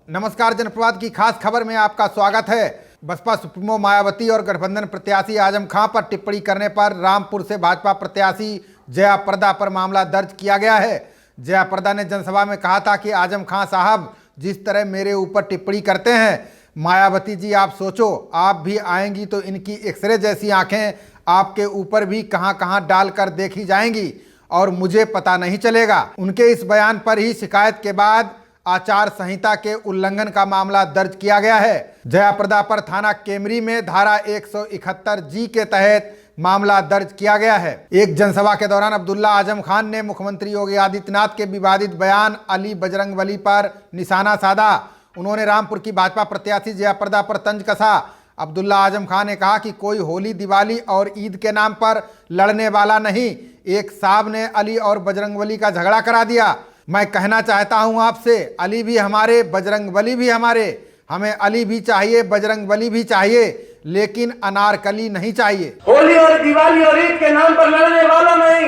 नमस्कार, जनप्रवाद की खास खबर में आपका स्वागत है। बसपा सुप्रीमो मायावती और गठबंधन प्रत्याशी आजम खां पर टिप्पणी करने पर रामपुर से भाजपा प्रत्याशी जया प्रदा पर मामला दर्ज किया गया है। जया प्रदा ने जनसभा में कहा था कि आजम खां साहब जिस तरह मेरे ऊपर टिप्पणी करते हैं, मायावती जी आप सोचो, आप भी आएंगी तो इनकी एक्सरे जैसी आंखें आपके ऊपर भी कहां कहां डालकर देखी जाएंगी और मुझे पता नहीं चलेगा। उनके इस बयान पर ही शिकायत के बाद आचार संहिता के उल्लंघन का मामला दर्ज किया गया है। जया प्रदा पर थाना केमरी में धारा 171G के तहत मामला दर्ज किया गया है। एक जनसभा के दौरान अब्दुल्ला आजम खान ने मुख्यमंत्री योगी आदित्यनाथ के विवादित बयान अली बजरंगबली पर निशाना साधा। उन्होंने रामपुर की भाजपा प्रत्याशी जया प्रदा पर तंज कसा। अब्दुल्ला आजम खान ने कहा कि कोई होली, दिवाली और ईद के नाम पर लड़ने वाला नहीं, एक साहब ने अली और बजरंगबली का झगड़ा करा दिया। मैं कहना चाहता हूं आपसे, अली भी हमारे, बजरंगबली भी हमारे, हमें अली भी चाहिए, बजरंगबली भी चाहिए, लेकिन अनारकली नहीं चाहिए। होली और दिवाली और ईद के नाम पर लड़ने वाला नहीं।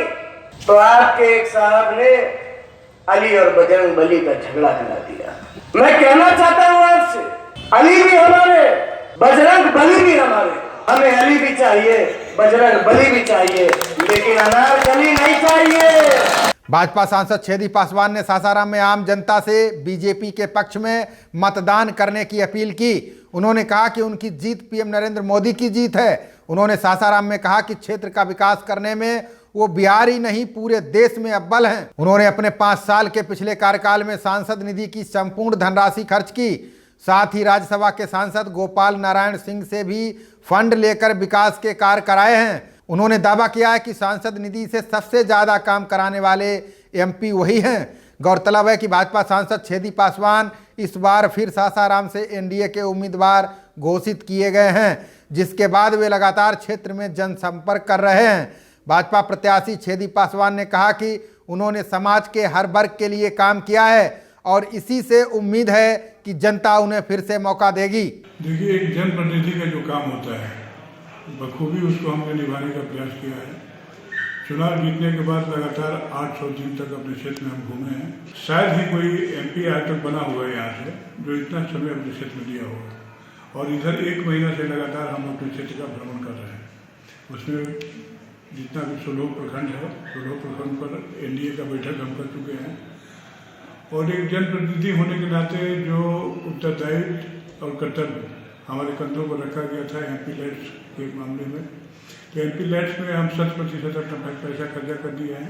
तो आपके एक साहब ने अली और बजरंगबली का झगड़ा करा दिया। मैं कहना चाहता हूं आपसे, अली भी हमारे, बजरंगबली भी हमारे, हमें अली भी चाहिए, बजरंगबली भी चाहिए, लेकिन अनारकली नहीं चाहिए। भाजपा सांसद छेदी पासवान ने सासाराम में आम जनता से बीजेपी के पक्ष में मतदान करने की अपील की। उन्होंने कहा कि उनकी जीत पीएम नरेंद्र मोदी की जीत है। उन्होंने सासाराम में कहा कि क्षेत्र का विकास करने में वो बिहार ही नहीं पूरे देश में अव्वल हैं। उन्होंने अपने 5 साल के पिछले कार्यकाल में सांसद निधि की संपूर्ण धनराशि खर्च की। साथ ही राज्यसभा के सांसद गोपाल नारायण सिंह से भी फंड लेकर विकास के कार्य कराए हैं। उन्होंने दावा किया है कि सांसद निधि से सबसे ज्यादा काम कराने वाले एमपी वही हैं। गौरतलब है कि भाजपा सांसद छेदी पासवान इस बार फिर सासाराम से एनडीए के उम्मीदवार घोषित किए गए हैं, जिसके बाद वे लगातार क्षेत्र में जनसंपर्क कर रहे हैं। भाजपा प्रत्याशी छेदी पासवान ने कहा कि उन्होंने समाज के हर वर्ग के लिए काम किया है और इसी से उम्मीद है कि जनता उन्हें फिर से मौका देगी। देखिए, एक जनप्रतिनिधि का जो काम होता है बखूबी उसको हमने निभाने का प्रयास किया है। चुनाव जीतने के बाद लगातार 800 दिन तक अपने क्षेत्र में हम घूमे हैं। शायद ही कोई एमपी आज तक बना हुआ है यहाँ से जो इतना समय अपने क्षेत्र में दिया होगा। और इधर 1 महीना से लगातार हम अपने क्षेत्र का भ्रमण कर रहे हैं। उसमें जितना भी 16 प्रखंड है, 16 प्रखंड पर एनडीए का बैठक हम कर चुके हैं। और एक जनप्रतिनिधि होने के नाते जो उत्तरदायित्व और कर्तव्य हमारे कंधों पर रखा गया था एमपी लैट्स के मामले में, तो एमपी लैट्स में हम 100% अपना पैसा खर्चा कर दिया है।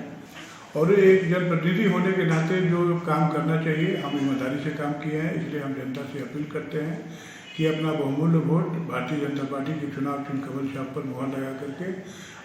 और एक जनप्रतिनिधि होने के नाते जो काम करना चाहिए हम ईमानदारी से काम किए हैं। इसलिए हम जनता से अपील करते हैं कि अपना बहुमूल्य वोट भारतीय जनता पार्टी के चुनाव चिन्ह कमल छाप पर मुहर लगा करके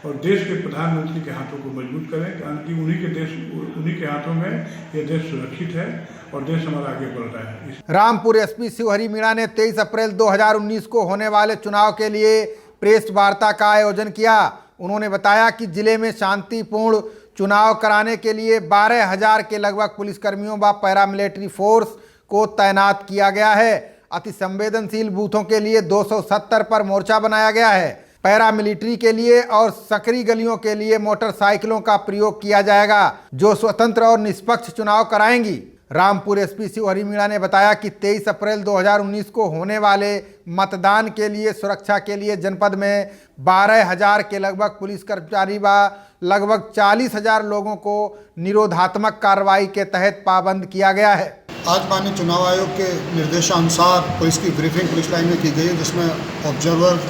और देश के प्रधानमंत्री के हाथों को मजबूत करें, क्योंकि उन्हीं के हाथों में ये देश सुरक्षित है और देश हमारा आगे बढ़ रहा है। रामपुर एसपी शिवहरि मीणा ने 23 अप्रैल 2019 को होने वाले चुनाव के लिए प्रेस वार्ता का आयोजन किया। उन्होंने बताया कि जिले में शांतिपूर्ण चुनाव कराने के लिए 12,000 के लगभग पुलिसकर्मियों व पैरामिलिट्री फोर्स को तैनात किया गया है। अति संवेदनशील बूथों के लिए 270 पर मोर्चा बनाया गया है। पैरामिलिट्री के लिए और सकरी गलियों के लिए मोटरसाइकिलों का प्रयोग किया जाएगा, जो स्वतंत्र और निष्पक्ष चुनाव कराएंगी। रामपुर एसपी शिवहरि मीणा ने बताया कि 23 अप्रैल 2019 को होने वाले मतदान के लिए सुरक्षा के लिए जनपद में 12,000 के लगभग पुलिस कर्मचारी व लगभग 40,000 लोगों को निरोधात्मक कार्रवाई के तहत पाबंद किया गया है। आज माननीय चुनाव आयोग के निर्देशानुसार पुलिस की ब्रीफिंग पुलिस लाइन में की गई, जिसमें ऑब्जर्वर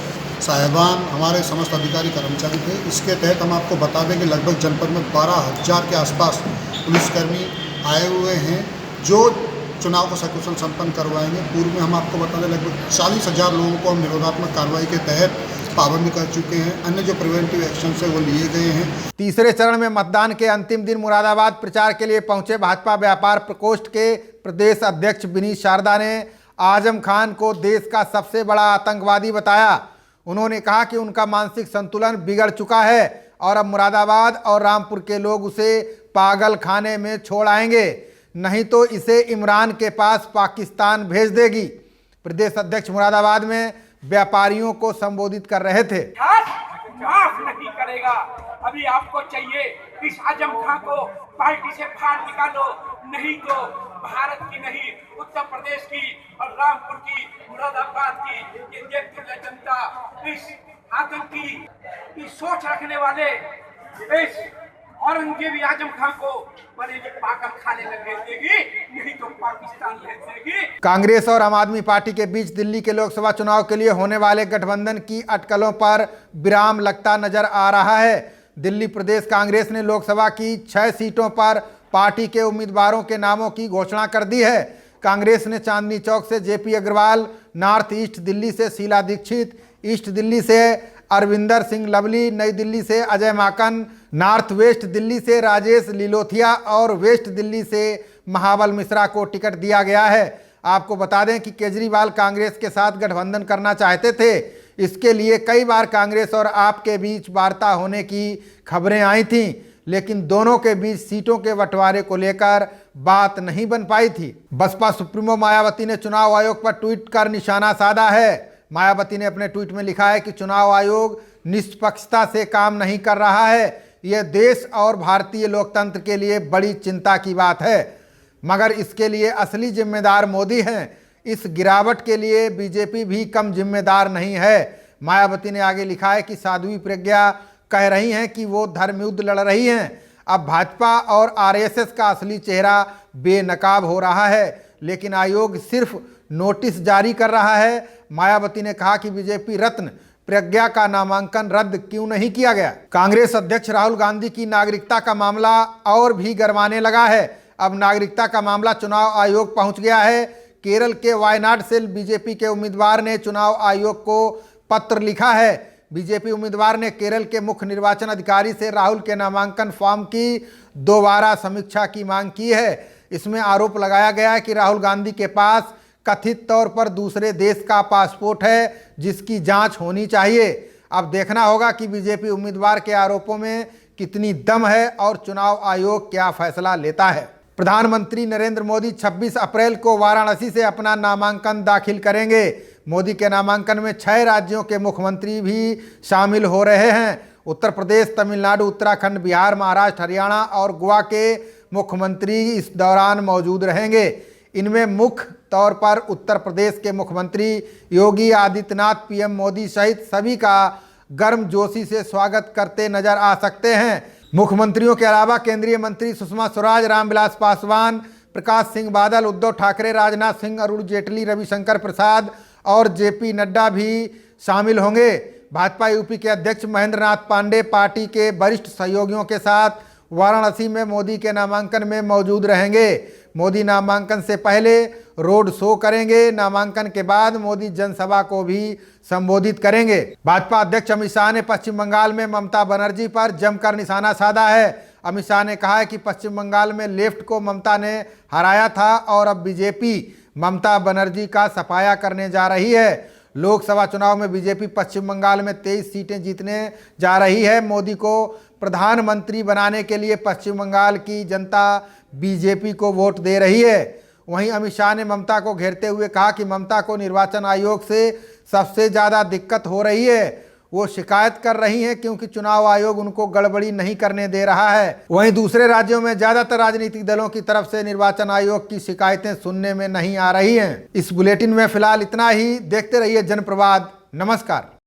साहिबान हमारे समस्त अधिकारी कर्मचारी थे। इसके तहत हम आपको बता दें कि लगभग जनपद में 12,000 के आसपास पुलिसकर्मी आए हुए हैं जो चुनाव को सकुशल संपन्न करवाएंगे। पूर्व में हम आपको बता दें लगभग 40,000 लोगों को हम निरोधात्मक कार्रवाई के तहत पाबंद कर चुके हैं। अन्य जो प्रिवेंटिव एक्शन है वो लिए गए हैं। तीसरे चरण में मतदान के अंतिम दिन मुरादाबाद प्रचार के लिए पहुंचे भाजपा व्यापार प्रकोष्ठ के प्रदेश अध्यक्ष विनीत शारदा ने आजम खान को देश का सबसे बड़ा आतंकवादी बताया। उन्होंने कहा कि उनका मानसिक संतुलन बिगड़ चुका है और अब मुरादाबाद और रामपुर के लोग उसे पागल खाने में छोड़ आएंगे, नहीं तो इसे इमरान के पास पाकिस्तान भेज देगी। प्रदेश अध्यक्ष मुरादाबाद में व्यापारियों को संबोधित कर रहे थे। माफ नहीं करेगा अभी आपको चाहिए इस आजम खां को पार्टी से बाहर निकालो, नहीं तो भारत की नहीं उत्तर प्रदेश की और रामपुर की, मुरादाबाद की ये देखते हुए जनता इस आतंकी की सोच रखने वाले इस औरंगजेबी आजम खां को बड़े पागल खाने लगे देगी, नहीं तो पाकिस्तान ले देगी। कांग्रेस और आम आदमी पार्टी के बीच दिल्ली के लोकसभा चुनाव के लिए होने वाले गठबंधन की अटकलों पर विराम लगता नजर आ रहा है। दिल्ली प्रदेश कांग्रेस ने लोकसभा की 6 सीटों पर पार्टी के उम्मीदवारों के नामों की घोषणा कर दी है। कांग्रेस ने चांदनी चौक से JP Agarwal, north east Delhi से शीला दीक्षित, ईस्ट दिल्ली से अरविंदर सिंह लवली, नई दिल्ली से अजय माकन, नॉर्थ वेस्ट दिल्ली से राजेश लिलोथिया और वेस्ट दिल्ली से महाबल मिश्रा को टिकट दिया गया है। आपको बता दें कि केजरीवाल कांग्रेस के साथ गठबंधन करना चाहते थे। इसके लिए कई बार कांग्रेस और आप के बीच वार्ता होने की खबरें आई थीं, लेकिन दोनों के बीच सीटों के बंटवारे को लेकर बात नहीं बन पाई थी। बसपा सुप्रीमो मायावती ने चुनाव आयोग पर ट्वीट कर निशाना साधा है। मायावती ने अपने ट्वीट में लिखा है कि चुनाव आयोग निष्पक्षता से काम नहीं कर रहा है। यह देश और भारतीय लोकतंत्र के लिए बड़ी चिंता की बात है, मगर इसके लिए असली जिम्मेदार मोदी हैं। इस गिरावट के लिए बीजेपी भी कम जिम्मेदार नहीं है। मायावती ने आगे लिखा है कि साध्वी प्रज्ञा कह रही हैं कि वो धर्म युद्ध लड़ रही हैं। अब भाजपा और आरएसएस का असली चेहरा बेनकाब हो रहा है, लेकिन आयोग सिर्फ नोटिस जारी कर रहा है। मायावती ने कहा कि बीजेपी रत्न प्रज्ञा का नामांकन रद्द क्यों नहीं किया गया। कांग्रेस अध्यक्ष राहुल गांधी की नागरिकता का मामला और भी गरमाने लगा है। अब नागरिकता का मामला चुनाव आयोग पहुंच गया है। केरल के वायनाड से बीजेपी के उम्मीदवार ने चुनाव आयोग को पत्र लिखा है। बीजेपी उम्मीदवार ने केरल के मुख्य निर्वाचन अधिकारी से राहुल के नामांकन फॉर्म की दोबारा समीक्षा की मांग की है। इसमें आरोप लगाया गया है कि राहुल गांधी के पास कथित तौर पर दूसरे देश का पासपोर्ट है, जिसकी जांच होनी चाहिए। अब देखना होगा कि बीजेपी उम्मीदवार के आरोपों में कितनी दम है और चुनाव आयोग क्या फैसला लेता है। प्रधानमंत्री नरेंद्र मोदी 26 अप्रैल को वाराणसी से अपना नामांकन दाखिल करेंगे। मोदी के नामांकन में 6 राज्यों के मुख्यमंत्री भी शामिल हो रहे हैं। उत्तर प्रदेश, तमिलनाडु, उत्तराखंड, बिहार, महाराष्ट्र, हरियाणा और गोवा के मुख्यमंत्री इस दौरान मौजूद रहेंगे। इनमें मुख्य तौर पर उत्तर प्रदेश के मुख्यमंत्री योगी आदित्यनाथ पीएम मोदी सहित सभी का गर्मजोशी से स्वागत करते नजर आ सकते हैं। मुख्यमंत्रियों के अलावा केंद्रीय मंत्री सुषमा स्वराज, रामविलास पासवान, प्रकाश सिंह बादल, उद्धव ठाकरे, राजनाथ सिंह, अरुण जेटली, रविशंकर प्रसाद और जेपी नड्डा भी शामिल होंगे। भाजपा यूपी के अध्यक्ष महेंद्र नाथ पांडे पार्टी के वरिष्ठ सहयोगियों के साथ वाराणसी में मोदी के नामांकन में मौजूद रहेंगे। मोदी नामांकन से पहले रोड शो करेंगे। नामांकन के बाद मोदी जनसभा को भी संबोधित करेंगे। भाजपा अध्यक्ष अमित शाह ने पश्चिम बंगाल में ममता बनर्जी पर जमकर निशाना साधा है। अमित शाह ने कहा है कि पश्चिम बंगाल में लेफ्ट को ममता ने हराया था और अब बीजेपी ममता बनर्जी का सफाया करने जा रही है। लोकसभा चुनाव में बीजेपी पश्चिम बंगाल में 23 सीटें जीतने जा रही है। मोदी को प्रधानमंत्री बनाने के लिए पश्चिम बंगाल की जनता बीजेपी को वोट दे रही है। वहीं अमित शाह ने ममता को घेरते हुए कहा कि ममता को निर्वाचन आयोग से सबसे ज़्यादा दिक्कत हो रही है। वो शिकायत कर रही हैं क्योंकि चुनाव आयोग उनको गड़बड़ी नहीं करने दे रहा है। वहीं दूसरे राज्यों में ज़्यादातर राजनीतिक दलों की तरफ से निर्वाचन आयोग की शिकायतें सुनने में नहीं आ रही हैं। इस बुलेटिन में फिलहाल इतना ही। देखते रहिए जनप्रवाद। नमस्कार।